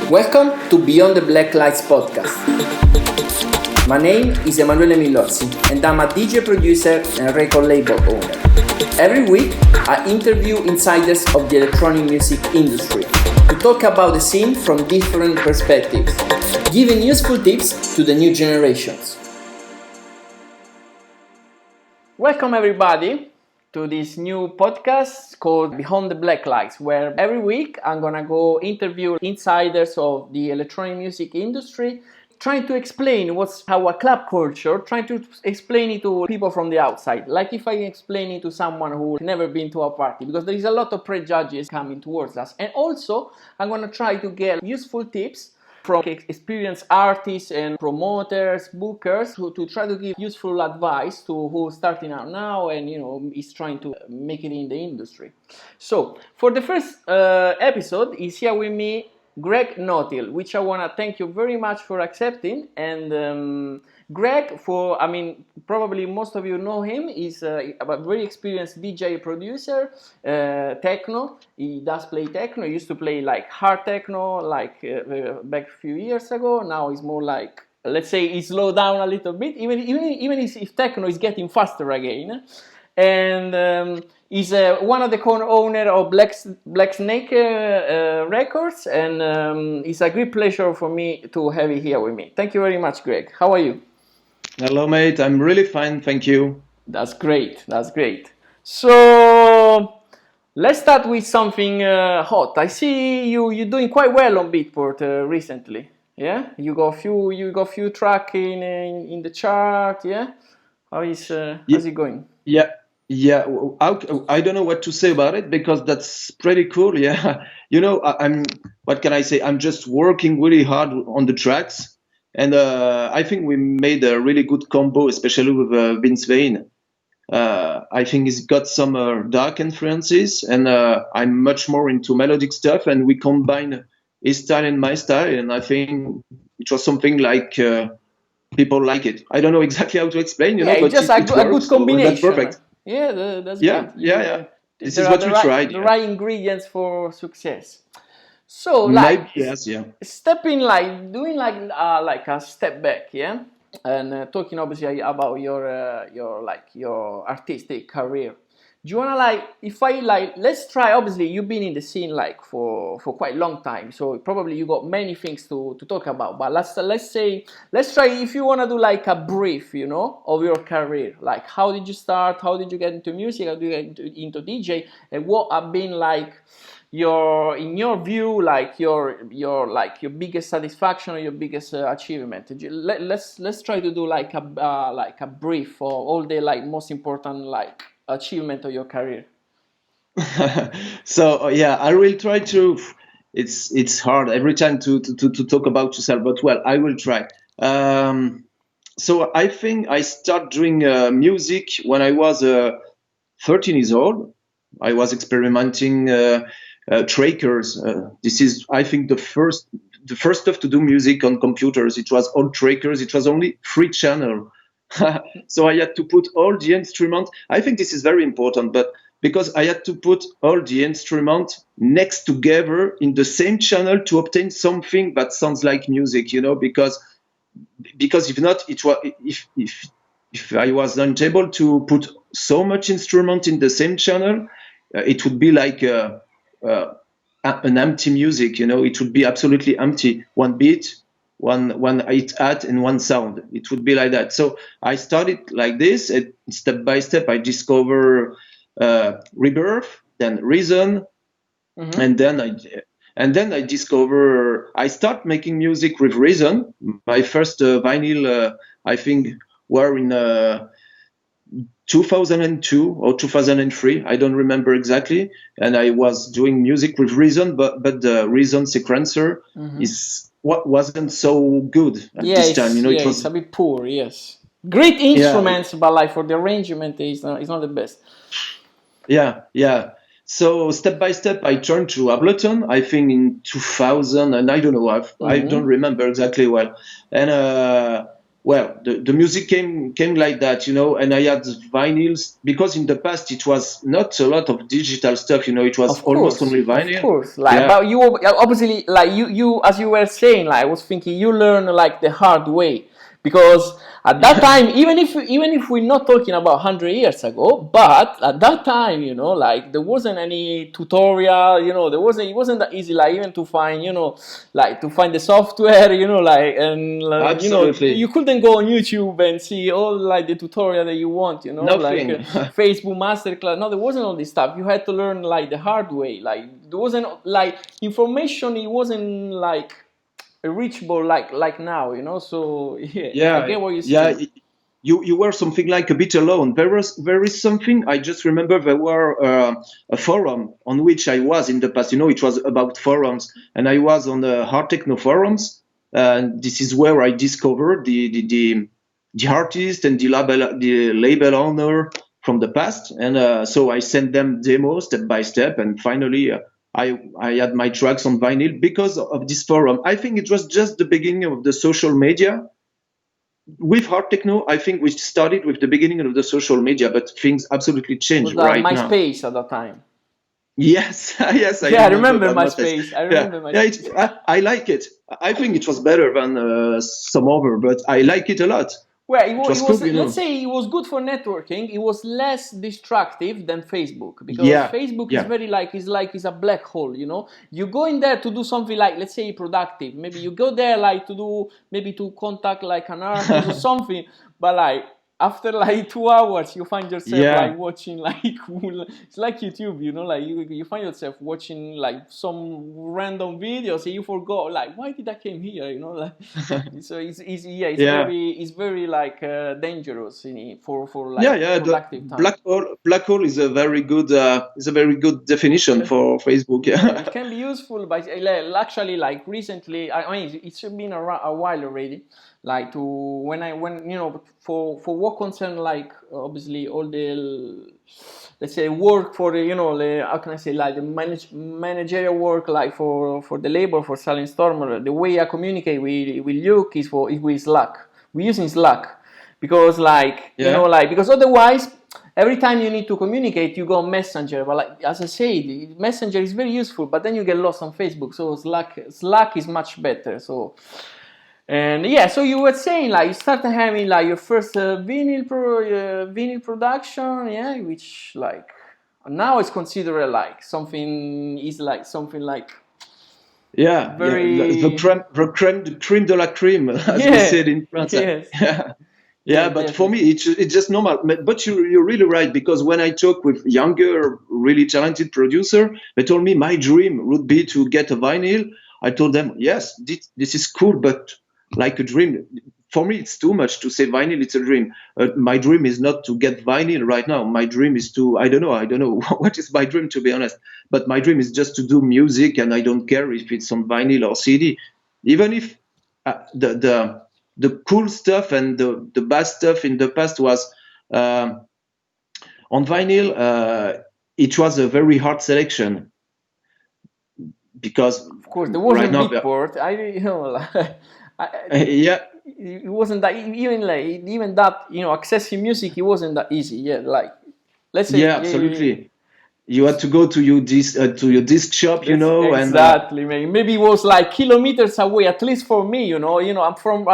Welcome to Beyond the Blacklights podcast. My name is Emanuele Millozzi and I'm a DJ producer and record label owner. Every week I interview insiders of the electronic music industry to talk about the scene from different perspectives, giving useful tips to the new generations. Welcome everybody to this new podcast called Beyond the Blacklights, where every week I'm gonna go interview insiders of the electronic music industry, trying to explain what's our club culture, trying to explain it to people from the outside, like if I explain it to someone who's never been to a party, because there is a lot of prejudges coming towards us. And also I'm gonna try to get useful tips from experienced artists and promoters, bookers, to try to give useful advice to who's starting out now and is trying to make it in the industry. So for the first episode is here with me Greg Notill, which I want to thank you very much for accepting. And Greg, probably most of you know him, is a very experienced DJ producer, techno. He does play techno. He used to play like hard techno, back a few years ago. Now he's more like, let's say, he slowed down a little bit, even if techno is getting faster again. And he's one of the co-owner of Black Snake Records, and it's a great pleasure for me to have you here with me. Thank you very much, Greg. How are you? Hello, mate. I'm really fine, thank you. That's great. So let's start with something hot. I see you're doing quite well on Beatport recently. Yeah, you got a few track in the chart. Yeah, how's it going? Yeah. I don't know what to say about it because that's pretty cool. Yeah, what can I say? I'm just working really hard on the tracks. And I think we made a really good combo, especially with Vince Vane. I think he's got some dark influences, and I'm much more into melodic stuff. And we combine his style and my style, and I think it was something like people like it. I don't know exactly how to explain, but it's just a good combination. So that's perfect. Yeah, that's good. Yeah. This is what we tried. The right ingredients for success. So stepping doing a step back, yeah, and talking obviously about your artistic career. Do you wanna let's try? Obviously, you've been in the scene for quite a long time, so probably you got many things to talk about. But let's try if you wanna do a brief, of your career. Like, how did you start? How did you get into music? How did you get into DJ? And what have been in your view, your biggest satisfaction or your biggest achievement? Let's try to do a brief for all the most important achievement of your career. So I will try to. It's hard every time to talk about yourself, but well, I will try. So I think I started doing music when I was 13 years old. I was experimenting trackers. This is, I think, the first stuff to do music on computers. It was all trackers. It was only 3 channel. So I had to put all the instruments. I think this is very important, but because I had to put all the instruments next together in the same channel to obtain something that sounds like music, because if not, if I was not able to put so much instrument in the same channel, it would be like an empty music, it would be absolutely empty. One beat, one hit add, and one sound. It would be like that. So I started like this, and step by step I discover Rebirth, then Reason, and then I discover. I start making music with Reason. My first vinyl, I think, were in 2002 or 2003. I don't remember exactly. And I was doing music with Reason, but the Reason sequencer wasn't so good at this time. It was it's a bit poor. Yes, great instruments, but for the arrangement, it's not the best. Yeah. So step by step, I turned to Ableton. I think in 2000, and I don't know. I don't remember exactly well. And well, the music came like that, and I had vinyls because in the past it was not a lot of digital stuff, it was almost only vinyl. Of course. Like, but you obviously, like you as you were saying, like I was thinking, you learn like the hard way, because at that time, even if we're not talking about 100 years ago, but at that time, like there wasn't any tutorial, it wasn't that easy, like even to find, like to find the software, like, and Absolutely. you couldn't go on YouTube and see all like the tutorial that you want, Nothing. like Facebook masterclass. No, there wasn't all this stuff. You had to learn like the hard way. Like there wasn't like information. It wasn't like reachable like now, so yeah, I get what you saying. Yeah, you were something like a bit alone. There is something, I just remember there were a forum on which I was in the past, it was about forums, and I was on the Hard Techno forums, and this is where I discovered the artist and the label owner from the past, and so I sent them demos step by step, and finally I had my tracks on vinyl because of this forum. I think it was just the beginning of the social media. With Hard Techno, I think we started with the beginning of the social media, but things absolutely changed right now. MySpace at that time. Yes, yes. I remember MySpace. I remember MySpace. I like it. I think it was better than some other, but I like it a lot. Well, it was cool, let's say it was good for networking. It was less destructive than Facebook, because Facebook is very it's a black hole, You go in there to do something like, let's say, productive. Maybe you go there like to contact like an artist or something, but like after like 2 hours, you find yourself like watching like it's like YouTube, like you find yourself watching like some random videos and you forgot like why did I came here, like so it's very like dangerous for like productive time. Black hole is a very good definition for Facebook. It can be useful, but actually like recently, I mean it's been a while already. Like for what concern like obviously all the let's say work for how can I say, like the managerial work, like for the label for Silent Stormer, the way I communicate with Luke is with Slack. We're using Slack because because otherwise every time you need to communicate you go on Messenger, but like as I said, Messenger is very useful, but then you get lost on Facebook, so Slack is much better. So. And so you were saying like you started having like your first vinyl production, which like now it's considered like something very the creme de la creme, as we said in France. Yes. But for me it's just normal. But you're really right, because when I talk with younger, really talented producer, they told me my dream would be to get a vinyl. I told them, yes, this is cool, but like a dream. For me, it's too much to say vinyl. It's a dream. My dream is not to get vinyl right now. My dream is to, I don't know what is my dream, to be honest. But my dream is just to do music, and I don't care if it's on vinyl or CD. Even if the cool stuff and the bad stuff in the past was on vinyl, it was a very hard selection, because of course there wasn't Beatport. It wasn't that even that accessing music, it wasn't that easy. Like let's say absolutely. You had to go to your disc shop, exactly, and maybe it was like kilometers away, at least for me, I'm from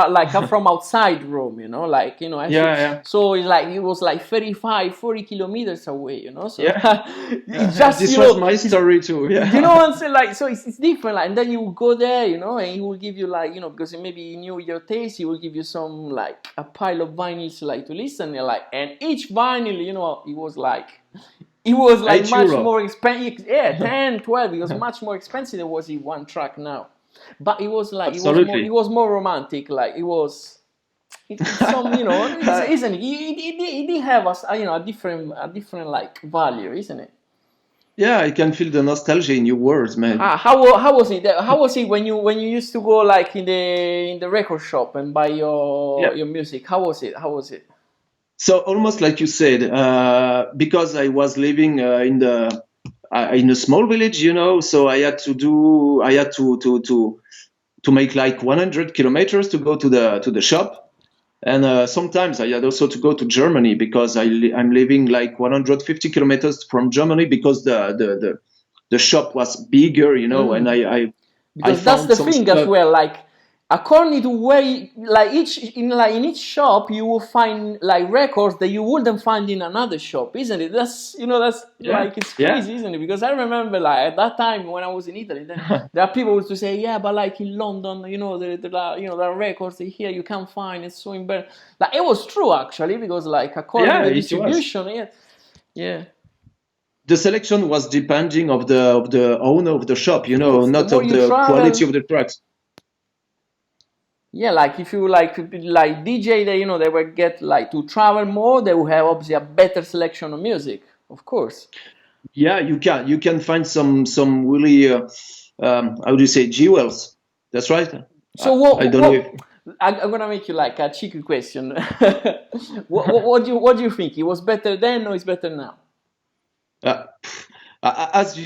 outside Rome, so it's like it was like 35-40 kilometers away, so it's just this was my story too. I'm saying, like, so it's different, like, and then you go there, and he will give you like, because maybe he knew your taste, he will give you some like a pile of vinyls like to listen, and each vinyl, it was like much more expensive. 10, 12. It was much more expensive than was in one track now. But it was like it was more romantic. Like it's some isn't it? It did have a different like value, isn't it? Yeah, I can feel the nostalgia in your words, man. How was it? How was it when you used to go like in the record shop and buy your music? How was it? So almost like you said, because I was living in a small village, so I had to make like 100 kilometers to go to the shop, And sometimes I had also to go to Germany because I'm living like 150 kilometers from Germany because the shop was bigger, and I Because that's found the some thing as stuff. well, like according to where in each shop you will find like records that you wouldn't find in another shop, isn't it? That's Yeah, like it's yeah, crazy, isn't it? Because I remember like at that time when I was in Italy, then there are people who used to say, yeah, but like in London, there are, there are records that here you can't find. It's so embarrassing. Like it was true actually, because like according to yeah. the It was. distribution, yeah, yeah. The selection was depending of the owner of the shop, Of course, the not more of you the quality travel, of the tracks. yeah, like if you like DJ, they will get like to travel more. They will have obviously a better selection of music, of course. Yeah, you can find some really how do you say, jewels. That's right. So I don't know if I'm gonna make you like a cheeky question. What do you think? It was better then, or it's better now? uh, as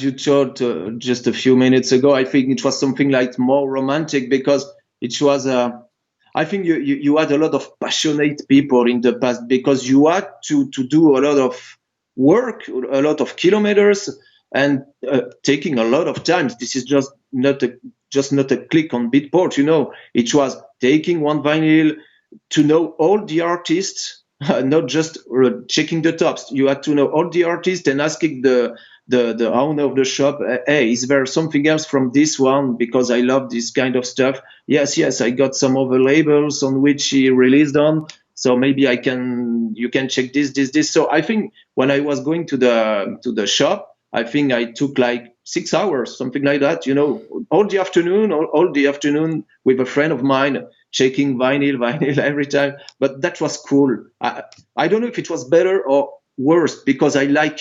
you told just a few minutes ago, I think it was something like more romantic because it was. I think you had a lot of passionate people in the past because you had to do a lot of work, a lot of kilometers, and taking a lot of time. This is just not a click on Beatport. It was taking one vinyl to know all the artists, not just checking the tops. You had to know all the artists and asking the owner of the shop, hey, is there something else from this one? Because I love this kind of stuff. Yes, I got some other labels on which he released on. So maybe you can check this. So I think when I was going to the shop, I think I took like 6 hours, something like that, all the afternoon with a friend of mine, checking vinyl every time. But that was cool. I don't know if it was better or worse because I like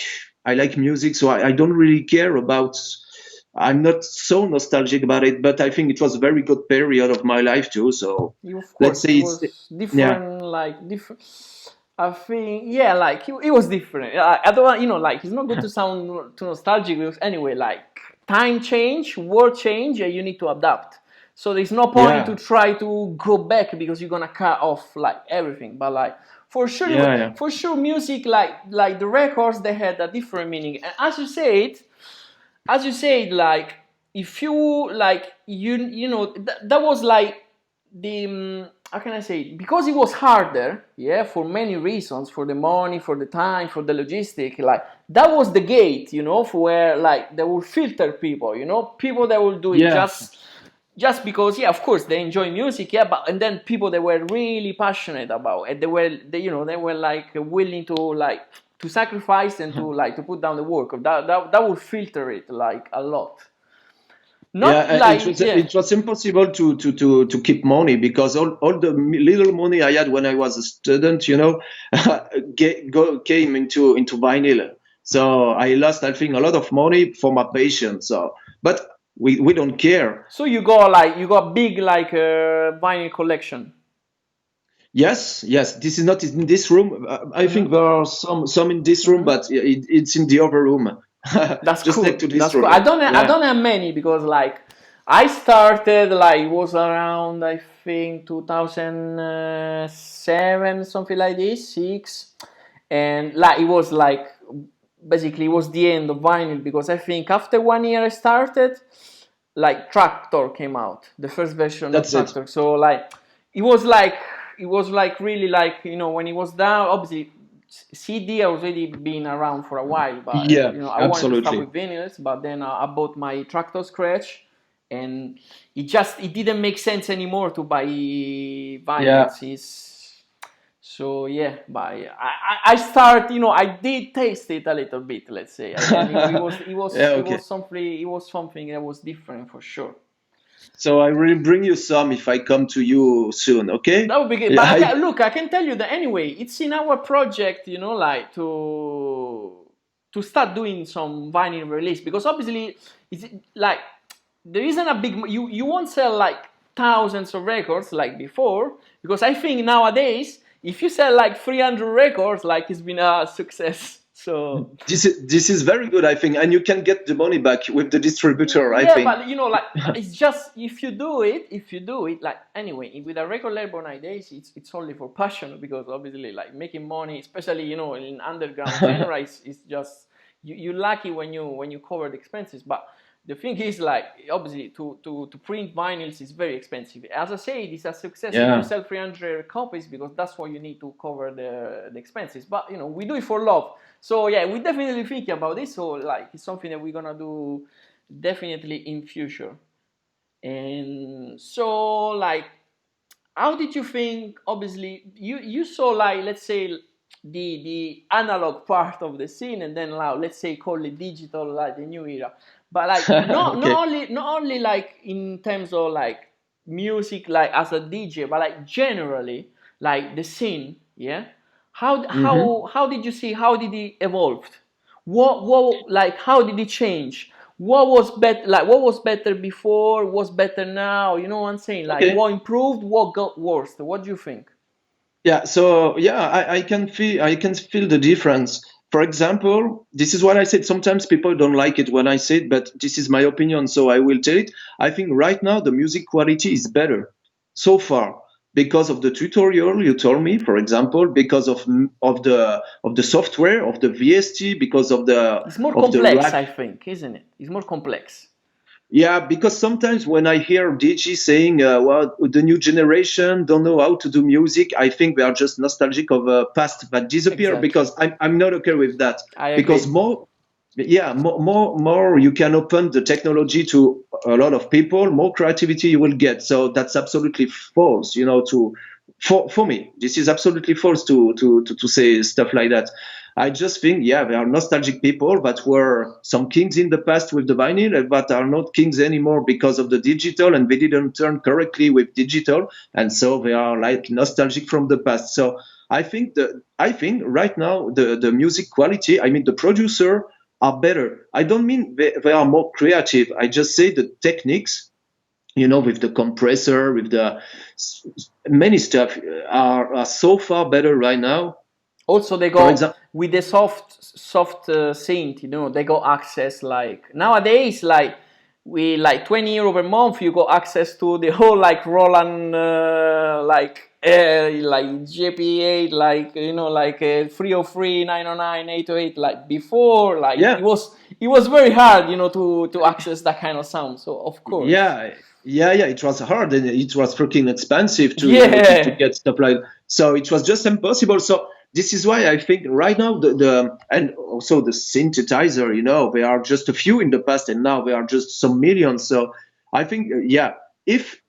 music, so I don't really care about. I'm not so nostalgic about it, but I think it was a very good period of my life too. So Of let's course, say it it's, was yeah, different, like different. I think, yeah, like it was different. I don't want, like it's not good to sound too nostalgic because anyway, like time change, world change, and you need to adapt. So there's no point to yeah, try to go back because you're gonna cut off like everything. But like for sure, yeah. for sure, music like the records they had a different meaning. And as you said, like if you like that was like the how can I say it? Because it was harder, yeah, for many reasons, for the money, for the time, for the logistic, like that was the gate, for where like they will filter people, people that will do it Yeah, just because, yeah, of course they enjoy music, yeah, but and then people that were really passionate about it, they were like willing to sacrifice and to put down the work. That would filter it like a lot. yeah. Not It like, was yeah. it was impossible to keep money because all the little money I had when I was a student, came into vinyl. So I lost, I think, a lot of money for my patience. So, but we don't care. So you got big like vinyl collection. Yes. This is not in this room. I think there are some in this room, but it's in the other room, That's just next cool. to this That's cool. room. I Yeah, don't have many because like I started like it was around I think 2007 something like this, 6, and like it was like basically it was the end of vinyl because I think after 1 year I started like Tractor came out, the first version of that's it. Tractor. So like it was like it was like really like when it was down. Obviously, CD already been around for a while, but Yeah, I wanted to start with absolutely. vinyls. But then I bought my Tractor Scratch, and it didn't make sense anymore to buy Yeah, vinyls. So yeah, but I start, I did taste it a little bit, let's say, and then yeah, okay. it was something that was different for sure. So I will bring you some if I come to you soon. Okay? That would be good. Yeah, But look, I can tell you that anyway. It's in our project, like to start doing some vinyl release because obviously it's like there isn't a big you won't sell like thousands of records like before because I think nowadays if you sell like 300 records like it's been a success. So This is very good, I think, and you can get the money back with the distributor, I yeah, think. but like it's just if you do it like anyway with a record label nowadays, it's only for passion because obviously like making money, especially in underground genre, is just you're lucky when you cover the expenses. But the thing is like obviously to print vinyls is very expensive. As I say, it's a success if you sell 300 copies because that's what you need to cover the expenses. But we do it for love. So yeah, we definitely thinking about this. So like it's something that we're gonna do definitely in future. And so like how did you think, obviously you saw like let's say the analog part of the scene, and then now let's say call it digital, like the new era, but like Okay. not only like in terms of like music like as a DJ, but like generally like the scene, yeah, how did you see, how did it evolve, what like how did it change, what was better before, what's better now, you know what I'm saying, like Okay. what improved, what got worse, what do you think? Yeah, so yeah, I can feel the difference. For example, this is what I said. Sometimes people don't like it when I say it, but this is my opinion, so I will tell it. I think right now the music quality is better so far because of the tutorial you told me, for example, because of the software, of the VST, because It's more of the complex, I rack. think, isn't it? It's more complex. Yeah, because sometimes when I hear DJ saying, "Well, the new generation don't know how to do music," I think they are just nostalgic of a past that disappeared. Exactly. Because I'm not okay with that. I Because agree. more you can open the technology to a lot of people, more creativity you will get. So that's absolutely false. For me, this is absolutely false to say stuff like that. I just think, yeah, there are nostalgic people that were some kings in the past with the vinyl, but are not kings anymore because of the digital, and they didn't turn correctly with digital, and so they are like nostalgic from the past. So I think right now the music quality, I mean the producer are better. I don't mean they are more creative. I just say the techniques, with the compressor, with the many stuff are so far better right now. Also, they For go example. with the soft synth. They go access like nowadays, like we like €20 per month. You go access to the whole like Roland, like JP8, like like 303, 909, 808. Like before, like Yeah, it was very hard, to access that kind of sound. So of course, yeah. It was hard and it was freaking expensive to yeah. get stuff like. So it was just impossible. So this is why I think right now the and also the synthesizer, they are just a few in the past, and now they are just some millions. So I think, yeah, if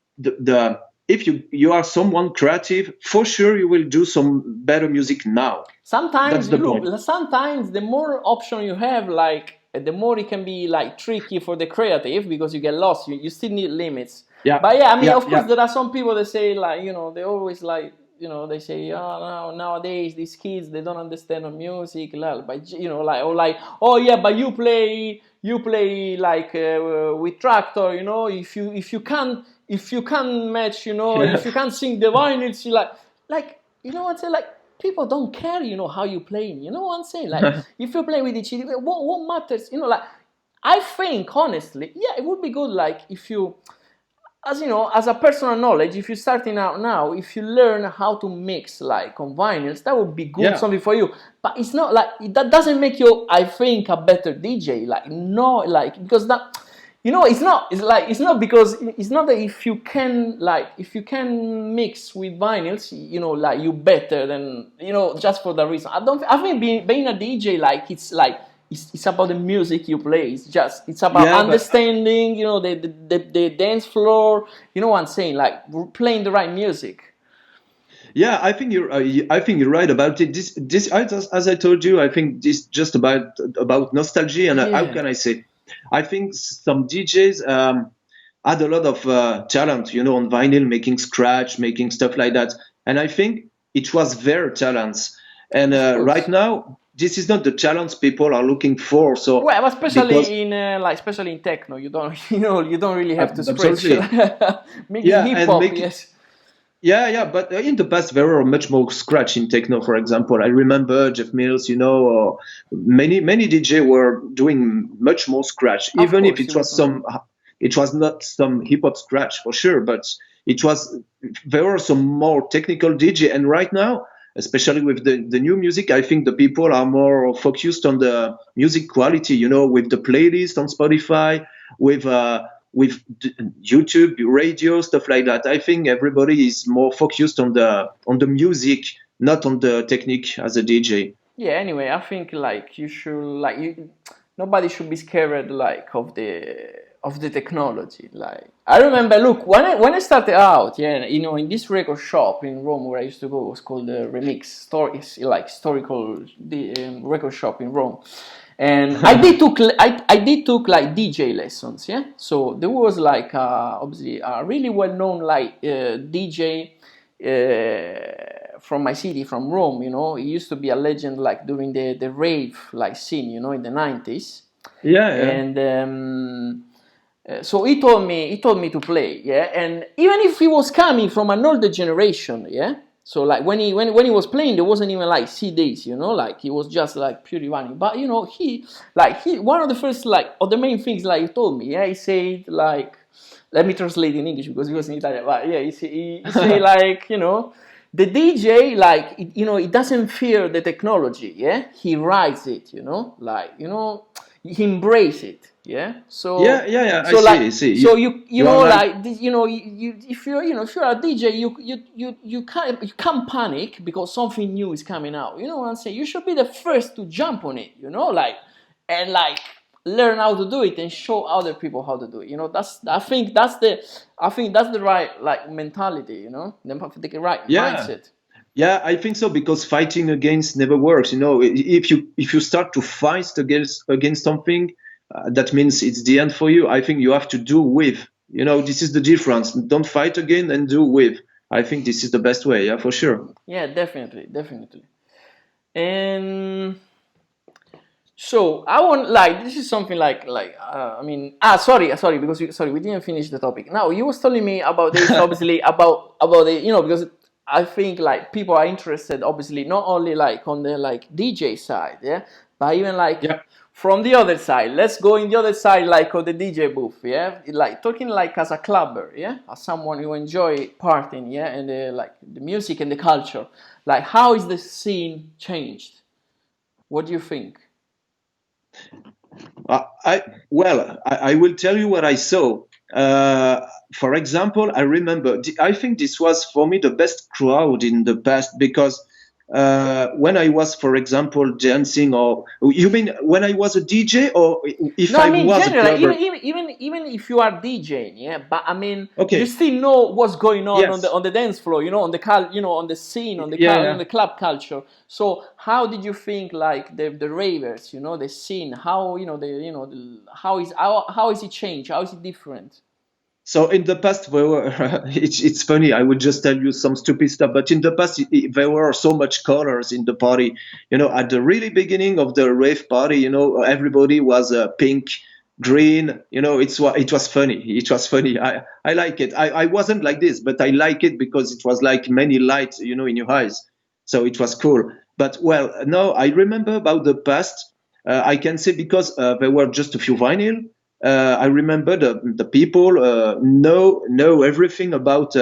if you are someone creative, for sure you will do some better music now. That's Sometimes, the point. look, sometimes the more option you have, like the more it can be like tricky for the creative because you get lost. You still need limits. Yeah, But yeah, I mean, yeah, of course, yeah. there are some people that say like, they always like, they say, oh, no, nowadays these kids they don't understand the music, but like, or like, oh yeah, but you play like with tractor, if you can't match, if you can't sing the vinyls, you like what I'm saying, like people don't care, how you playing, you know what I'm saying, like if you play with each other, what matters, like I think honestly, yeah, it would be good, like if you, as a personal knowledge, if you're starting out now, if you learn how to mix like on vinyls, that would be good, Yeah. something for you. But it's not like that doesn't make you, I think, a better DJ. Like no, like because that, it's not. It's like it's not because it's not that if you can mix with vinyls, like you better than just for that reason. I don't. I think being a DJ, like it's like it's about the music you play. It's about Yeah, but understanding, the dance floor. You know what I'm saying? Like playing the right music. yeah, I think you're right about it. This as I told you, I think this just about nostalgia, and how Yeah. can I say? I think some DJs had a lot of talent, on vinyl, making scratch, making stuff like that, and I think it was their talents. And Of right course. now, this is not the talents people are looking for. So Well, because especially in techno, you don't really have to scratch. absolutely, Maybe yeah, hip and hop, make yes. Yeah, but in the past there were much more scratch in techno. For example, I remember Jeff Mills, or many DJ were doing much more scratch, Of even if course, it it was wasn't. it was not some hip hop scratch for sure, but it was there were some more technical DJ. And right now, especially with the new music, I think the people are more focused on the music quality, with the playlist on Spotify, with YouTube, radio, stuff like that. I think everybody is more focused on the music, not on the technique as a DJ. Yeah, anyway, I think like you should like you nobody should be scared like of the technology. Like I remember, look, when I started out, yeah, in this record shop in Rome where I used to go, it was called the Remix Store. It's like historical record shop in Rome. And I did took like DJ lessons, yeah. So there was like obviously a really well known like DJ from my city, from Rome. He used to be a legend like during the rave like scene, in the 90s. Yeah, yeah. And so he told me to play, yeah. And even if he was coming from an older generation, yeah. So like when he was playing, there wasn't even like CDs, like he was just like purely running. But he one of the first like or the main things like he told me, yeah. He said like, let me translate in English because he was in Italian. But yeah, he say like the DJ like it doesn't fear the technology, yeah. He rides it, like he embrace it, yeah. Yeah, So yeah, yeah. I so see, like I see. so you You are know like, like this, if you're a DJ, you can't panic because something new is coming out. You know what I'm saying? You should be the first to jump on it, like and like learn how to do it and show other people how to do it. I think that's the right like mentality, the right yeah, mindset. yeah. I think so because fighting against never works. If you start to fight against something, that means it's the end for you. I think you have to do with. This is the difference. Don't fight again and do with. I think this is the best way. Yeah, for sure. Yeah, definitely. And so I want like this is something like I mean sorry because we didn't finish the topic. Now you was telling me about this obviously about the because I think like people are interested obviously not only like on the like DJ side, yeah, but even like Yeah. from the other side. Let's go in the other side like of the DJ booth, yeah, like talking like as a clubber, yeah, as someone who enjoy partying, yeah, and like the music and the culture. Like how is the scene changed? What do you think? I will tell you what I saw. For example, I remember. I think this was for me the best crowd in the past because when I was, for example, dancing, or you mean when I was a DJ, or if No, I I mean was a generally, clubber? even if you are DJing, yeah, but I mean you Okay. still know what's going on the Yes. on the dance floor, on the scene, Yeah. on Yeah. the club culture. So how did you think like the ravers, the scene, how how is it changed? How is it different? So in the past, there were, it's funny. I would just tell you some stupid stuff, but in the past, there were so much colors in the party. At the really beginning of the rave party, everybody was pink, green. It was funny. It was funny. I like it. I wasn't like this, but I like it because it was like many lights, in your eyes. So it was cool. But well, no, I remember about the past. I can say because there were just a few vinyl. I remember the people know everything about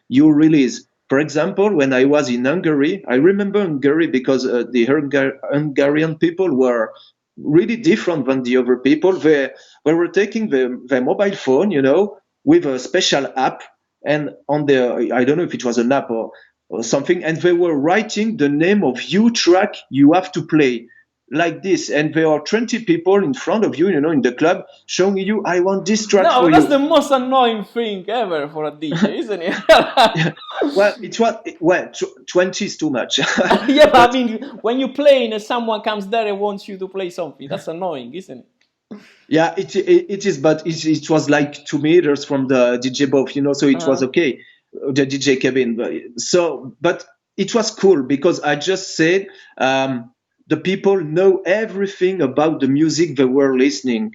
your release. For example, when I was in Hungary, I remember Hungary because the Hungarian people were really different than the other people. They were taking their mobile phone, with a special app, and on the I don't know if it was an app or something, and they were writing the name of you track you have to play like this, and there are 20 people in front of you, in the club, showing you, I want this track No, for that's the you. most annoying thing ever for a DJ, isn't it? Well, 20 is too much. Yeah, but I But mean, when you play and someone comes there and wants you to play something, that's annoying, isn't it? yeah, it is, but it was like 2 meters from the DJ booth, so it was Uh-huh. okay, the DJ cabin. But it was cool because I just said, the people know everything about the music they were listening.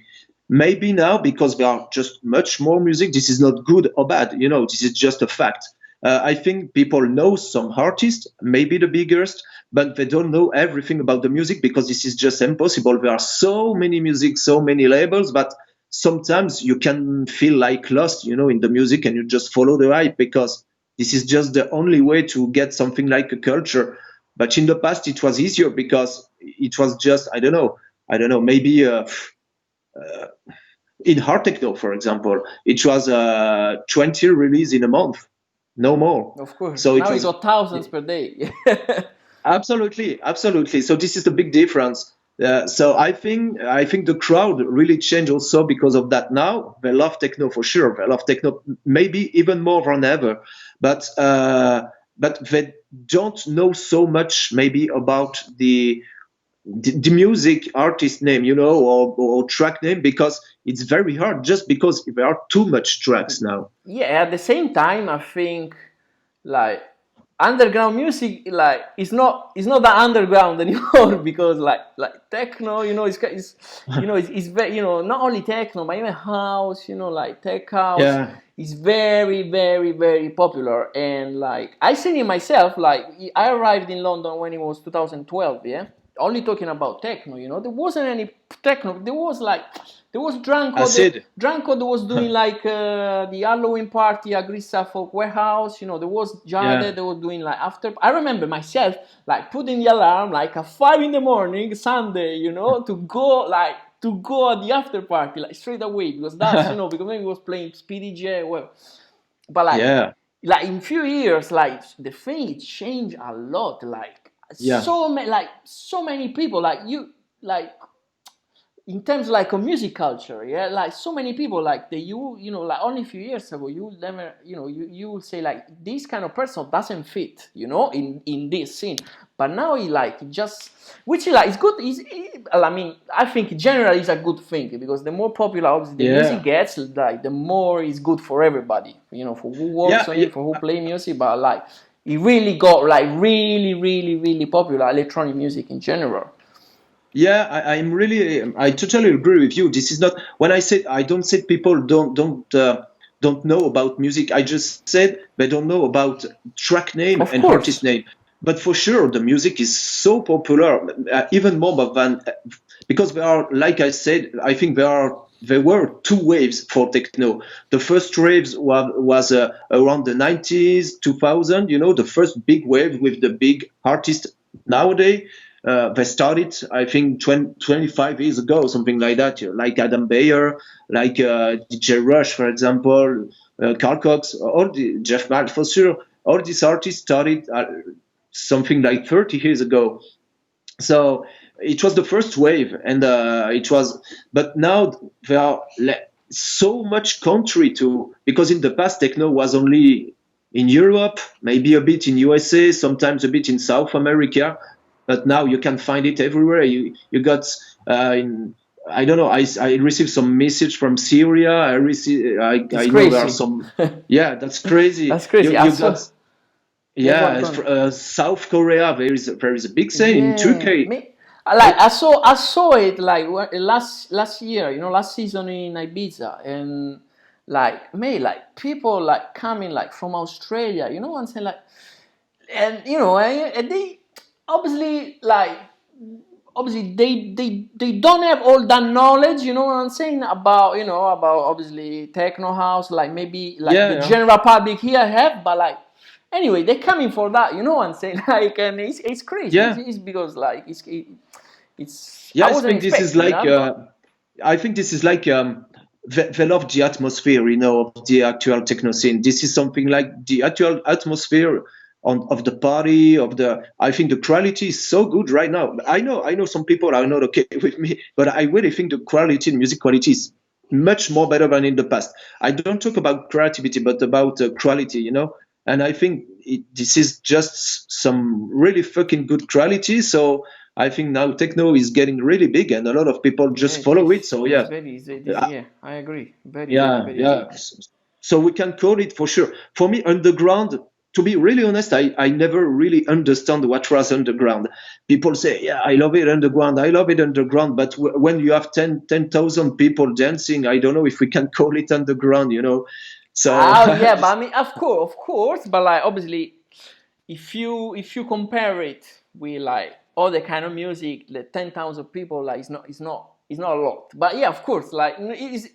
Maybe now, because there are just much more music, this is not good or bad, this is just a fact. I think people know some artists, maybe the biggest, but they don't know everything about the music because this is just impossible. There are so many music, so many labels, but sometimes you can feel like lost, in the music, and you just follow the hype because this is just the only way to get something like a culture. But in the past, it was easier because it was just, I don't know, maybe in hard techno, for example, it was 20 release in a month, no more. Of course. So Now you got thousands per day. absolutely, absolutely. So this is the big difference. So I think the crowd really changed also because of that. Now they love techno for sure. They love techno maybe even more than ever, but they don't know so much maybe about the music artist name, or track name, because it's very hard just because there are too much tracks now. Yeah, at the same time, I think like underground music like it's not that underground anymore because like techno, it's very, not only techno but even house, like tech house Yeah, is very, very, very popular. And like I seen it myself, like I arrived in London when it was 2012, yeah, only talking about techno, there wasn't any techno. There was I said. Dranko that was doing like the Halloween party at Greece Folk Warehouse. There was Yeah, Jade that was doing like after. I remember myself like putting the alarm like at 5 in the morning Sunday, to go at the after party like straight away because that's because maybe he was playing Speedy J. Well, but yeah, like in few years, like the thing it changed a lot. Like yeah. so many people like you like in terms like a music culture, yeah, like so many people like like only a few years ago you never, you will say like this kind of person doesn't fit, in this scene. But now he like just, which is like it's good. I mean, I think generally it's a good thing because the more popular obviously the music Yeah, gets, like the more it's good for everybody, for who works yeah, on yeah, it, for who play music. But like it really got like really, really, really popular electronic music in general. yeah. I totally agree with you. This is not when I said I don't say people don't know about music. I just said they don't know about track name Of and artist course, name. But for sure, the music is so popular, even more than because there are, like I said, I think there were two waves for techno. The first waves was around the 90s, 2000. The first big wave with the big artists. Nowadays, they started, I think, 25 years ago, something like that. Like Adam Beyer, like DJ Rush, for example, Carl Cox, all the Jeff Mack, for sure. All these artists started something like 30 years ago. So it was the first wave, and it was. But now there are so much country to, because in the past techno was only in Europe, maybe a bit in USA, sometimes a bit in South America, but now you can find it everywhere. You got in. I don't know. I received some message from Syria. it's I know there are crazy. some. Yeah, that's crazy. That's crazy. I You saw. got. Yeah, go Yeah, on, go on. South Korea. There is a big scene in Yeah, Turkey. me. I saw it like last year, last season in Ibiza, and like me, like people like coming like from Australia, what I'm saying, like, and and they obviously like obviously they don't have all that knowledge, what I'm saying, about obviously techno house, like maybe like Yeah, the yeah, general public here have, but like anyway they're coming for that, what I'm saying, like, and it's crazy. It's, yeah, it's because like it's yeah. I wasn't expecting that, but I think this is like they love the atmosphere, of the actual techno scene. This is something like the actual atmosphere of the party of the. I think the quality is so good right now. I know some people are not okay with me, but I really think the quality, the music quality is much more better than in the past. I don't talk about creativity, but about quality. And I think this is just some really fucking good quality. So I think now techno is getting really big, and a lot of people yeah, just follow it. So it's yeah, very it's, uh, yeah, I agree, very, very, yeah, very yeah. big. So we can call it for sure. For me, underground. To be really honest, I never really understand what was underground. People say, yeah, I love it underground. I love it underground. But when you have 10,000 people dancing, I don't know if we can call it underground. So Oh yeah, but I mean, of course, but like obviously, if you compare it with like other kind of music, like 10,000 people, like it's not a lot. But yeah, of course, like it is.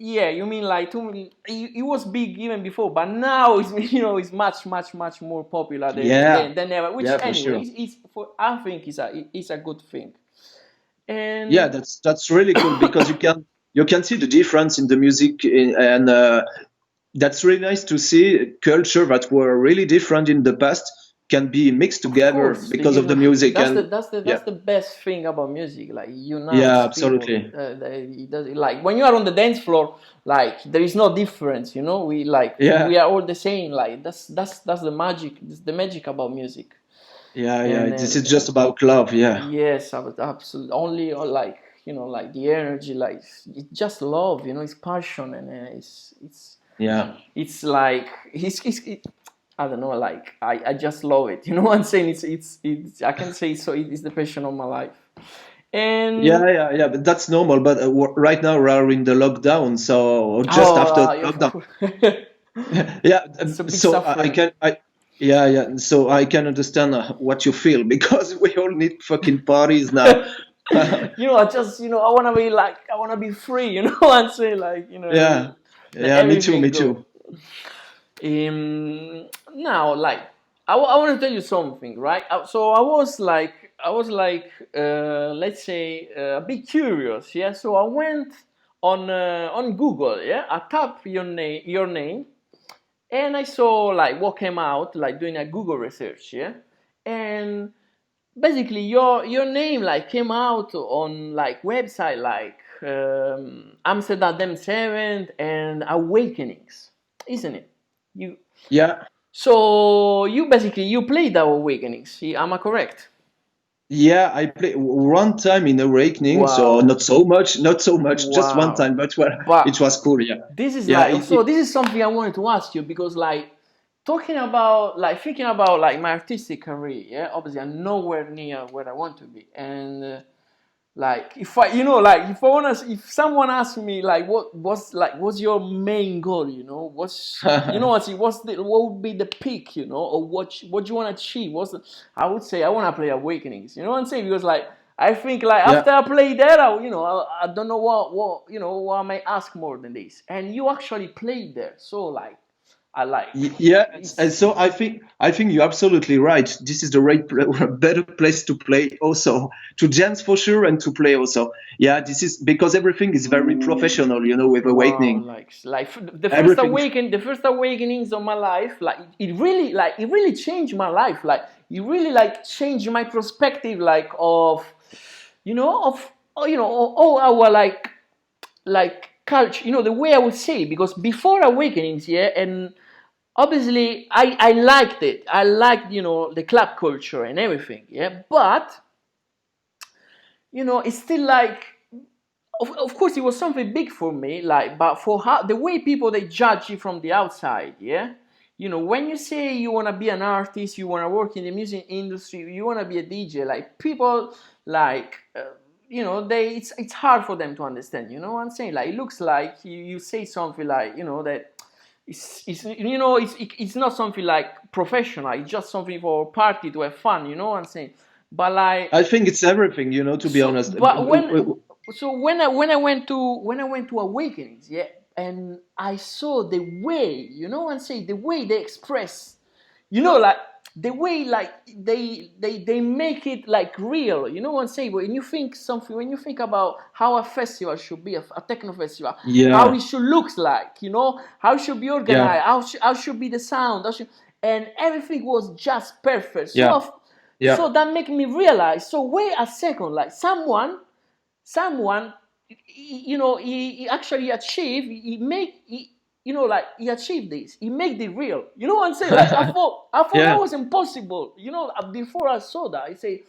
Yeah, you mean like it was big even before, but now it's it's much more popular yeah, than ever. Which yeah, for anyway, sure. is for I think is a good thing. Yeah, And that's really cool because you can see the difference in the music and that's really nice to see culture that were really different in the past can be mixed of together course, because of the music. And yeah, that's the best thing about music. Like yeah, unites people. absolutely. It does, like when you are on the dance floor, like there is no difference. Yeah, We are all the same. Like that's the magic. That's the magic about music. yeah, yeah, And this is just about love. Yeah, yes, I would absolutely only like like the energy. Like it's just love. It's passion, and yeah, it's like I don't know, like I just love it. You know what I'm saying? It's I can say so. It's the passion of my life. yeah, And yeah, yeah, but that's normal. But right now we are in the lockdown, so just oh, after the of lockdown. course, Yeah, it's a big so suffering. yeah, yeah, so I can understand what you feel because we all need fucking parties now. I just I wanna be like I wanna be free. You know what I'm saying? Like Yeah, let yeah, me too, everything me go. too. Now, like, I want to tell you something, right? So I was like, let's say, a bit curious, yeah. So I went on Google, yeah. I tapped your name, and I saw like what came out, like doing a Google research, yeah. And basically, your name like came out on like website like Amsterdam 7 and Awakenings, isn't it? You Yeah, so you played the Awakenings. Am I correct? yeah, I played one time in Awakening, so Wow, not so much, just one wow. time, but well, it But was cool. Yeah, this is yeah, like so. This is something I wanted to ask you because like talking about like thinking about like my artistic career. Yeah, obviously I'm nowhere near where I want to be, and like if I like if someone asks me like what's your main goal, what would be the peak, or what you want to achieve, I would say I want to play Awakenings, you know what I'm saying, because like I think like yeah. after I play that I don't know what what I may ask more than this, and you actually played there, so like I like Yeah, and it's so I think you're absolutely right. This is the better place to play also to dance for sure and to play also. Yeah, this is because everything is very professional, with wow, Awakening. Everything is the first awakenings of my life, like it really changed my life, like it really like changed my perspective, like of of all our like culture, the way I would say it, because before awakenings, yeah, and obviously I liked it, I liked the club culture and everything, yeah, but it's still like of course it was something big for me, like, but for how the way people they judge you from the outside, yeah, when you say you want to be an artist, you want to work in the music industry, you want to be a DJ, like people like they it's hard for them to understand, you know what I'm saying, like it looks like you say something like that it's not something like professional, it's just something for party to have fun, you know what I'm saying, but like I think it's everything, to be so honest. but when I went to Awakenings, yeah, and I saw the way, and say the way they express, like the way like they make it like real, what I'm saying, when you think something, when you think about how a festival should be, a techno festival, how Yeah, it should look like, how it should be yeah, organized, how should be the sound, and everything was just perfect. yeah, yeah, So that make me realize. So wait a second, like someone, he actually achieved. Like he achieved this. He made it real. You know what I'm saying? Like I thought that yeah, was impossible. Before I saw that, I say,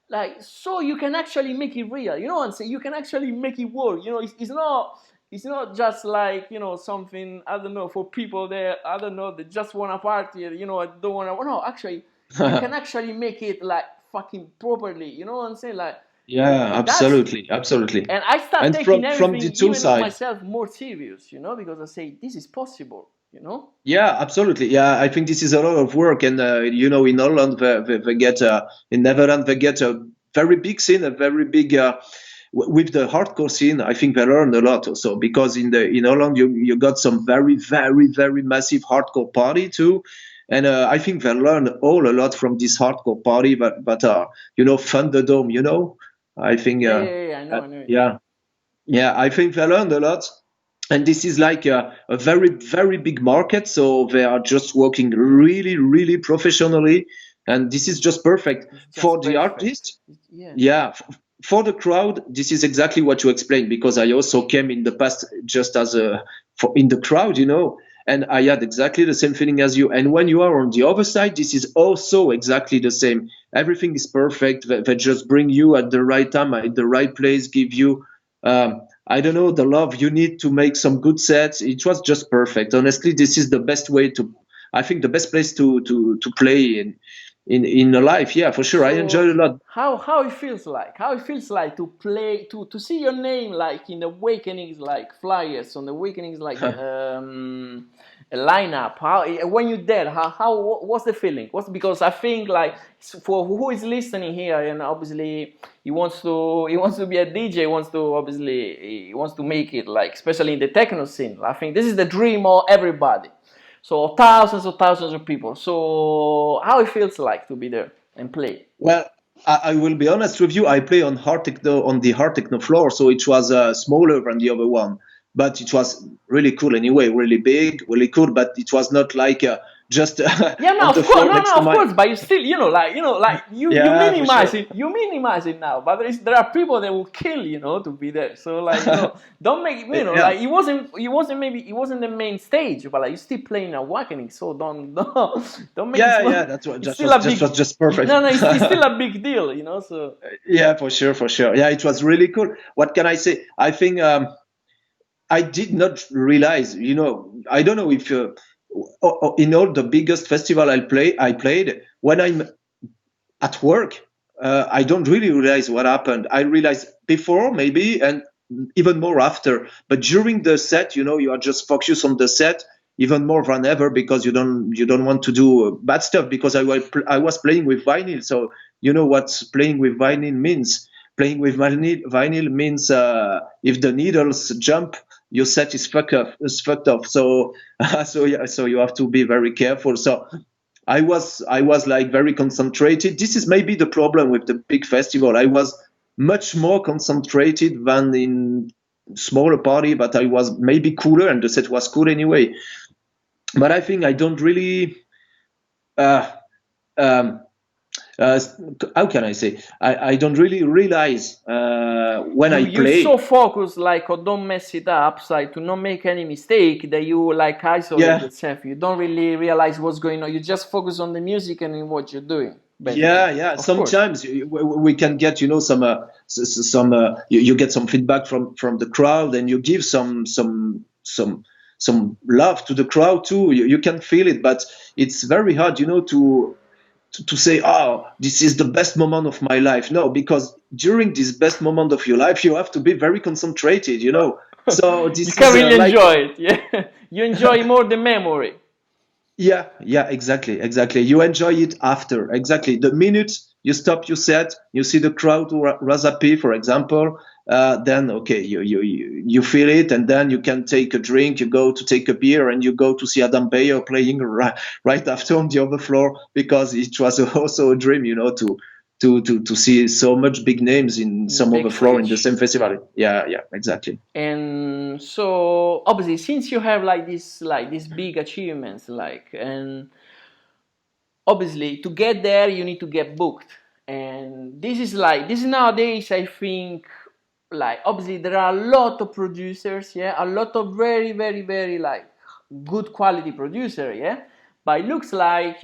like, so you can actually make it real. You know what I'm saying? You can actually make it work. It's not. It's not just like something, I don't know, for people there, I don't know, they just want to party. I don't want to. No, actually, you can actually make it like fucking properly. You know what I'm saying? Like Yeah, That's absolutely. and I start And taking from the everything, two even of side, myself, more serious, because I say this is possible, yeah, absolutely. Yeah, I think this is a lot of work, and in Holland, they get in Netherlands, they get a very big scene, a very big with the hardcore scene. I think they learn a lot also because in Holland you got some very massive hardcore party too, and I think they learn all a lot from this hardcore party. But Thunderdome, I think I know, I know. yeah. Yeah, I think they learned a lot. And this is like a very big market. So they are just working really professionally. And this is just perfect It's for just the perfect. artist. Yeah. Yeah. For the crowd, this is exactly what you explained because I also came in the past just as in the crowd, and I had exactly the same feeling as you. And when you are on the other side, this is also exactly the same. Everything is perfect. They just bring you at the right time, at the right place, give you I don't know, the love you need to make some good sets. It was just perfect. Honestly, this is the best way to, I think, the best place to play in a life. Yeah, for sure. I enjoyed So a lot. how it feels like? How it feels like to play to see your name like in the Awakenings, like flyers on the Awakenings, like a lineup. How when you're there? What's the feeling? Because I think like for who is listening here, and obviously he wants to be a DJ, he wants to make it, like especially in the techno scene. I think this is the dream of everybody. So thousands of people. So how it feels like to be there and play? Well, I will be honest with you. I play on Hard Techno on the Hard Techno floor, so it was smaller than the other one, but it was really cool anyway. Really big, really cool. But it was not like just Yeah, no, on the of course, floor no, next no, to of my. course. But you still, like you Yeah, for minimize sure. it, now. But there are people that will kill, to be there. So like, don't make, Yeah. like it wasn't the main stage, but like you still playing Awakening. So don't make it Yeah, small. yeah, that's what It's just still a was big, just perfect. no, no, it's still a big deal, So Yeah, for sure, for sure. Yeah, it was really cool. What can I say? I think I did not realize. I don't know if in all the biggest festival I played when I'm at work, I don't really realize what happened. I realize before maybe and even more after. But during the set, you are just focused on the set even more than ever because you don't want to do bad stuff. Because I was playing with vinyl, so you know what playing with vinyl means. Playing with vinyl means if the needles jump, your set is fucked up. So so yeah, so you have to be very careful. So I was like very concentrated. This is maybe the problem with the big festival. I was much more concentrated than in smaller party, but I was maybe cooler, and the set was cool anyway. But I think I don't really. Uh, um, uh, how can I say? I don't really realize when I you're so play. focused, like, or don't mess it up, like to not make any mistake, that you like isolate Yeah, yourself. You don't really realize what's going on. You just focus on the music and in what you're doing, basically. yeah. Of course. Sometimes we can get some some you get some feedback from the crowd, and you give some love to the crowd too. You can feel it, but it's very hard, to say, oh, this is the best moment of my life. No, because during this best moment of your life, you have to be very concentrated. So You this can is really like. enjoy it. Yeah, you enjoy more the memory. Yeah, exactly. You enjoy it after. Exactly. The minute you stop your set, you see the crowd razapi, for example, then okay, you feel it, and then you can take a drink, you go to take a beer, and you go to see Adam Bayer playing right after on the other floor, because it was also a dream, to see so much big names in In the some big other floor in the stage. same festival. Yeah, exactly. And so obviously, since you have like these big achievements, like, and obviously to get there you need to get booked, and this is nowadays, I think, like, obviously there are a lot of producers, yeah, a lot of very like good quality producer, yeah, but it looks like,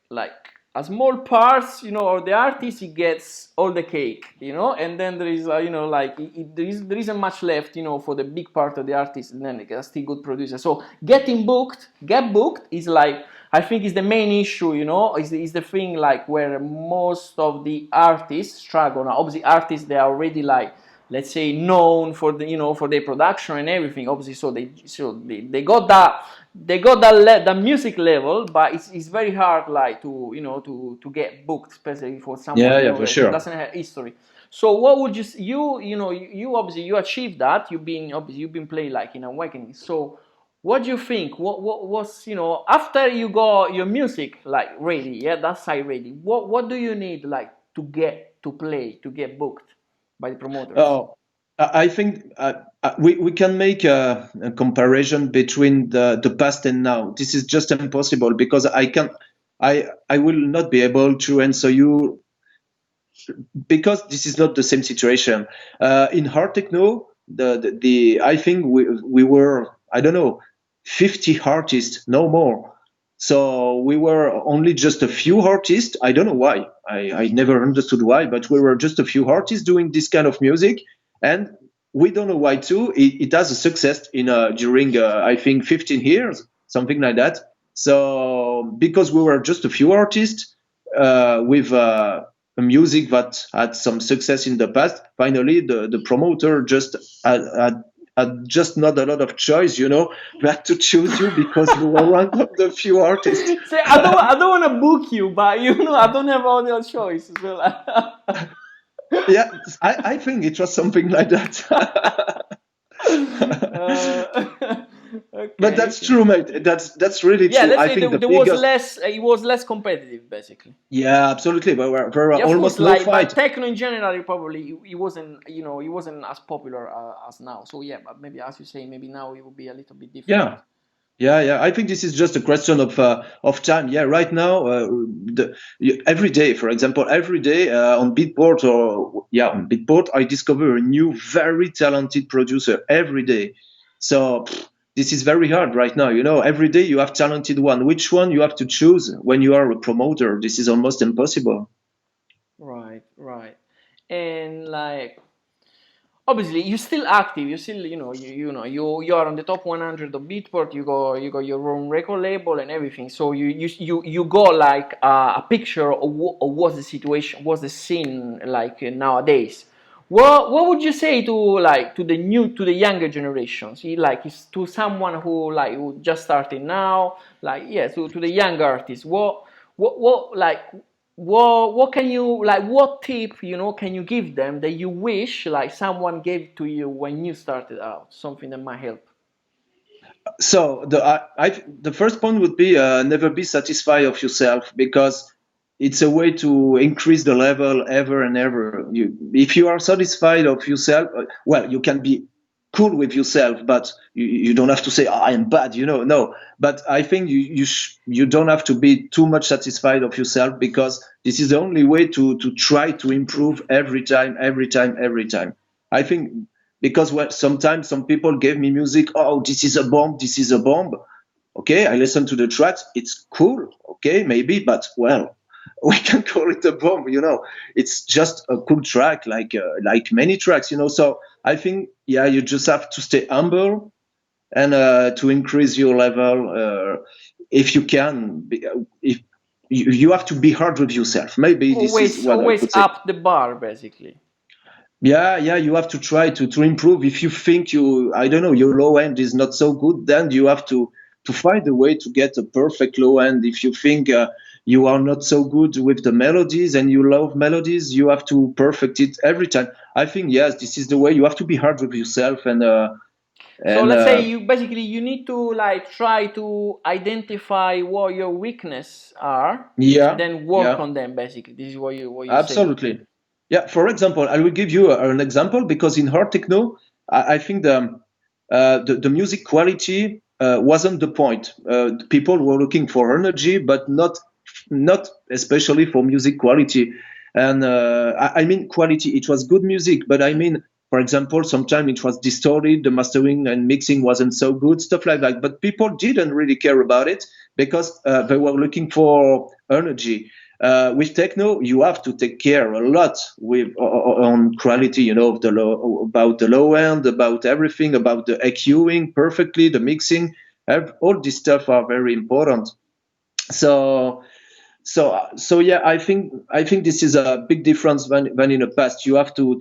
like a small parts, of the artist, he gets all the cake, and then there is, like, there isn't much left, for the big part of the artist, and then it gets still good producer. So get booked is like, I think is the main issue, is the thing like where most of the artists struggle. Now, obviously, artists, they are already like, let's say, known for for their production and everything. Obviously, they got that music level, but it's very hard like to get booked, especially for someone Yeah, yeah, for who sure. doesn't have history. So what would you obviously you achieved that. You've been playing like in Awakening. So what do you think? What was after you got your music like ready? Yeah, that side ready. What do you need like to get to play to get booked by the promoters? Oh, I think we can make a comparison between the past and now. This is just impossible because I will not be able to answer you because this is not the same situation. In hard techno, the I think we were, I don't know, 50 artists, no more. So we were only just a few artists. I don't know why. I never understood why, but we were just a few artists doing this kind of music, and we don't know why too. It has a success in during I think 15 years, something like that. So because we were just a few artists with a music that had some success in the past, finally the promoter just had just not a lot of choice, we had to choose you because you were one of the few artists. Say, I don't want to book you, but I don't have other choice. So Yeah, I think it was something like that. okay, But that's true, mate. That's really yeah. true. Let's I say think the there was biggest. less. It was less competitive, basically. Yeah, absolutely. But there were Yeah, of almost course. no Like, but fight. techno in general, it wasn't. It wasn't as popular as now. So yeah, but maybe as you say, maybe now it would be a little bit different. Yeah. Yeah, yeah. I think this is just a question of time. Yeah, right now, every day, for example, every day on Beatport on Beatport, I discover a new, very talented producer every day. So this is very hard right now. Every day you have talented one. Which one you have to choose when you are a promoter? This is almost impossible. Right, right. And like obviously you're still active. You still you are on the top 100 of Beatport. You got your own record label and everything. So you got like a picture of what's the situation, what's the scene like nowadays. What would you say to the younger generations? Like is to someone who just started now, like yeah, to the young artists. What like what can you like what tip can you give them that you wish like someone gave to you when you started out, something that might help? So the first point would be never be satisfied of yourself because it's a way to increase the level ever and ever. If you are satisfied of yourself, well, you can be cool with yourself, but you don't have to say, I am bad, no. But I think you don't have to be too much satisfied of yourself because this is the only way to try to improve every time, every time, every time. I think because sometimes some people gave me music, oh, this is a bomb, this is a bomb. Okay, I listen to the tracks, it's cool, okay, maybe, but well, we can call it a bomb, it's just a cool track, like many tracks, so I think, yeah, you just have to stay humble and to increase your level, if you can, if you have to be hard with yourself, maybe this is what I Always could say. up the bar, basically. Yeah, yeah, you have to try to improve. If you think I don't know, your low end is not so good, then you have to find a way to get a perfect low end. If you think you are not so good with the melodies and you love melodies, you have to perfect it every time. I think yes, this is the way. You have to be hard with yourself and So and let's say you need to like try to identify what your weakness are and yeah, then work yeah. on them, basically. This is what you say. Absolutely. Yeah. For example, I will give you an example because in hard techno, I think the music quality wasn't the point. People were looking for energy, but not especially for music quality. And I mean quality. It was good music, but I mean, for example, sometimes it was distorted. The mastering and mixing wasn't so good, stuff like that. But people didn't really care about it because they were looking for energy. With techno, you have to take care a lot on quality, of about the low end, about everything, about the EQing perfectly, the mixing. All this stuff are very important. So so yeah, I think this is a big difference when in the past you have to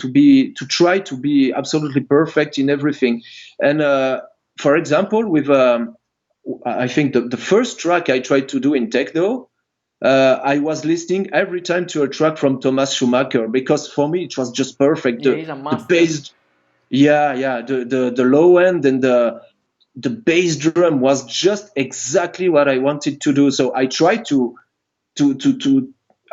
try to be absolutely perfect in everything. And for example, with I think the first track I tried to do in techno, I was listening every time to a track from Thomas Schumacher, because for me it was just perfect. Yeah, he's a The master. bass, yeah, the low end and the bass drum was just exactly what I wanted to do. So I tried to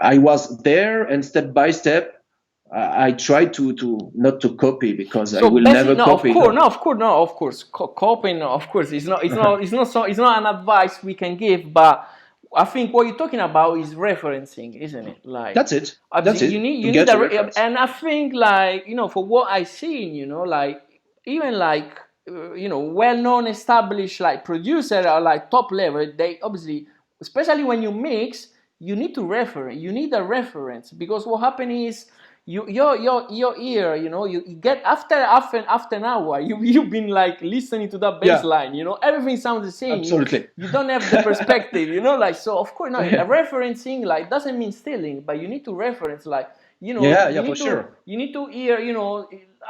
I was there, and step by step I tried to not to copy, because I So will basically, never no, of copy. course, no, of course, no, of course, copying, no, of course, it's not an advice we can give, but I think what you're talking about is referencing, isn't it? Like, That's it. That's obviously, it. To you need get a, a reference. and I think like for what I seen, like even like well-known, established like producer or like top level, they obviously, especially when you mix, you need to reference, you need a reference, because what happens is your ear, you get after an hour, you've been like listening to that bass Yeah, line, everything sounds the same. absolutely. You don't have the perspective, like, so of course, no, Yeah, referencing like doesn't mean stealing, but you need to reference, like, yeah, for sure. you need to hear,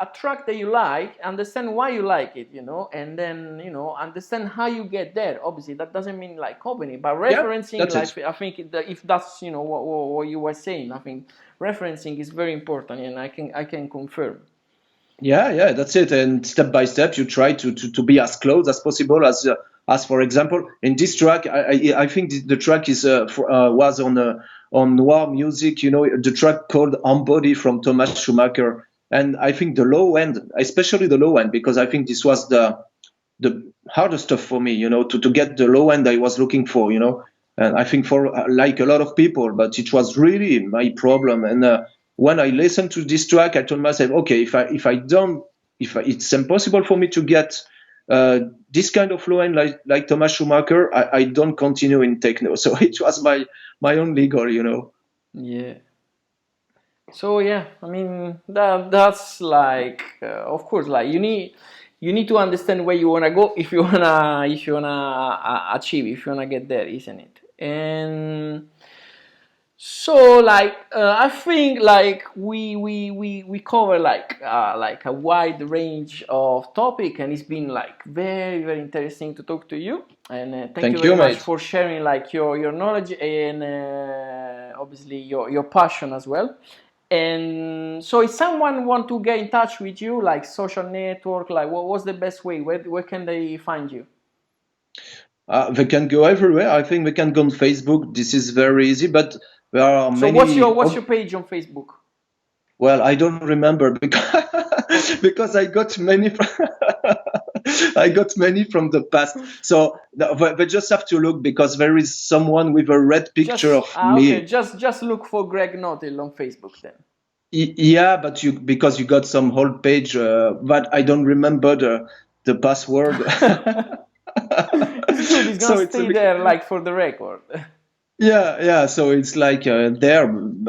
a track that you like, understand why you like it, and then understand how you get there. Obviously, that doesn't mean like copying, but Yeah, referencing, that's like, it. I think that if that's what you were saying, I think referencing is very important, and I can confirm. Yeah, that's it. And step by step, you try to be as close as possible. As for example, in this track, I think the track is was on Noir Music. The track called "On Body" from Thomas Schumacher. And I think the low end, especially the low end, because I think this was the hardest stuff for me. To get the low end I was looking for. And I think for like a lot of people, but it was really my problem. And when I listened to this track, I told myself, okay, if I don't, it's impossible for me to get this kind of low end like Thomas Schumacher, I don't continue in techno. So it was my only goal. Yeah. So yeah, I mean that's like, of course, like you need to understand where you wanna go, if you wanna achieve, if you wanna get there, isn't it? And so like, I think like we cover like a wide range of topic, and it's been like very very interesting to talk to you. And thank you Thank very you, much mate. for sharing like your knowledge, and obviously your passion as well. And so if someone want to get in touch with you, like social network, like what's the best way? Where can they find you? They can go everywhere. I think they can go on Facebook. This is very easy, but there are So what's many. your page on Facebook? Well, I don't remember because Okay. because I got many I got many from the past. So they just have to look, because there is someone with a red picture Just of okay. me. Just look for Greg Notill on Facebook then. Yeah, but because you got some whole page, but I don't remember the password. It's good. It's gonna So it's a stay bit. there like for the record. Yeah. So it's like there.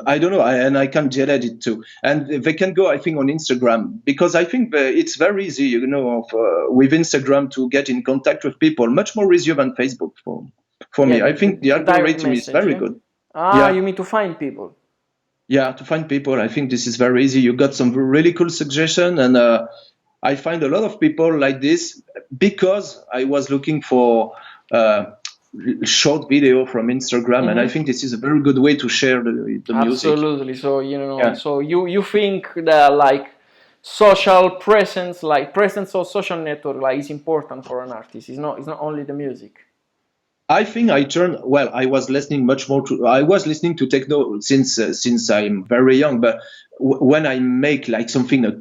I don't know, and I can delete it too. And they can go, I think, on Instagram, because I think it's very easy, with Instagram to get in contact with people. Much more easier than Facebook for Yeah, me. I think the the direct algorithm is message. very Yeah. good. Ah, Yeah, you mean to find people? yeah. To find people, I think this is very easy. You got some really cool suggestion, and I find a lot of people like this because I was looking for. Short video from Instagram, and I Mm-hmm. think this is a very good way to share the music. Absolutely. So Yeah, so you think that like social presence, like presence of social network, like is important for an artist. It's not only the music. I think I was listening much more to. I was listening to techno since I'm very young, but when I make like something a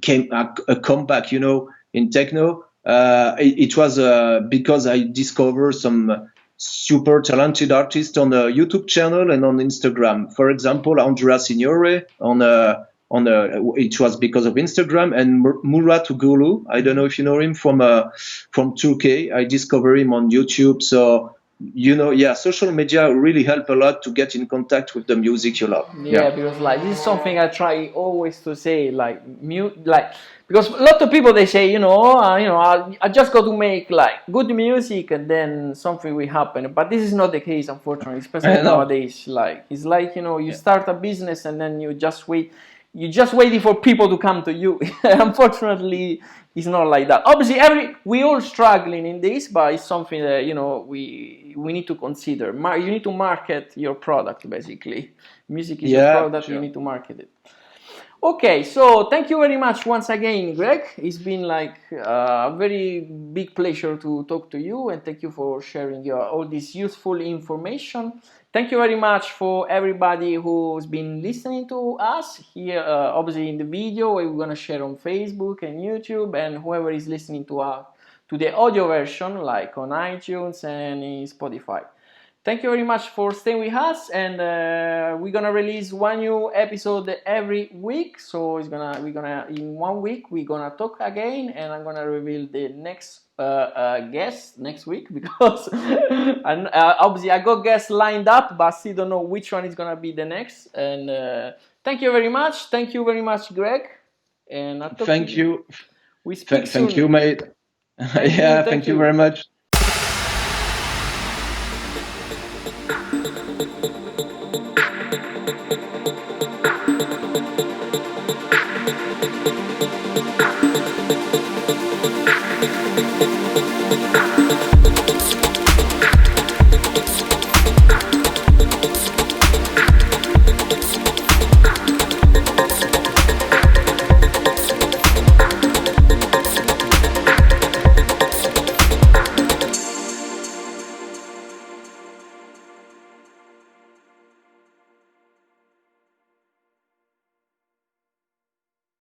comeback, in techno, it was because I discovered some super talented artists on a YouTube channel and on Instagram. For example, Andrea Signore it was because of Instagram, and Murat Ugulu. I don't know if you know him from Turkey. I discovered him on YouTube. So social media really help a lot to get in contact with the music you love. Yeah, because like this is something I try always to say, because a lot of people they say, I just got to make like good music and then something will happen. But this is not the case, unfortunately, especially nowadays. Like it's like you start a business and then you just waiting for people to come to you. Unfortunately, it's not like that. Obviously, we all struggling in this, but it's something that we need to consider. You need to market your product, basically. Music is your product. Sure. You need to market it. Okay, so thank you very much once again, Greg. It's been like a very big pleasure to talk to you, and thank you for sharing all this useful information. Thank you very much for everybody who's been listening to us here, obviously in the video we're going to share on Facebook and YouTube, and whoever is listening to the audio version, like on iTunes and in Spotify. Thank you very much for staying with us, and we're gonna release one new episode every week. So we're gonna in 1 week we're gonna talk again, and I'm gonna reveal the next guest next week because obviously I got guests lined up, but I still don't know which one is gonna be the next. And thank you very much. Thank you very much, Greg. And thank you. We speak soon. Thank you, mate. Thank you very much.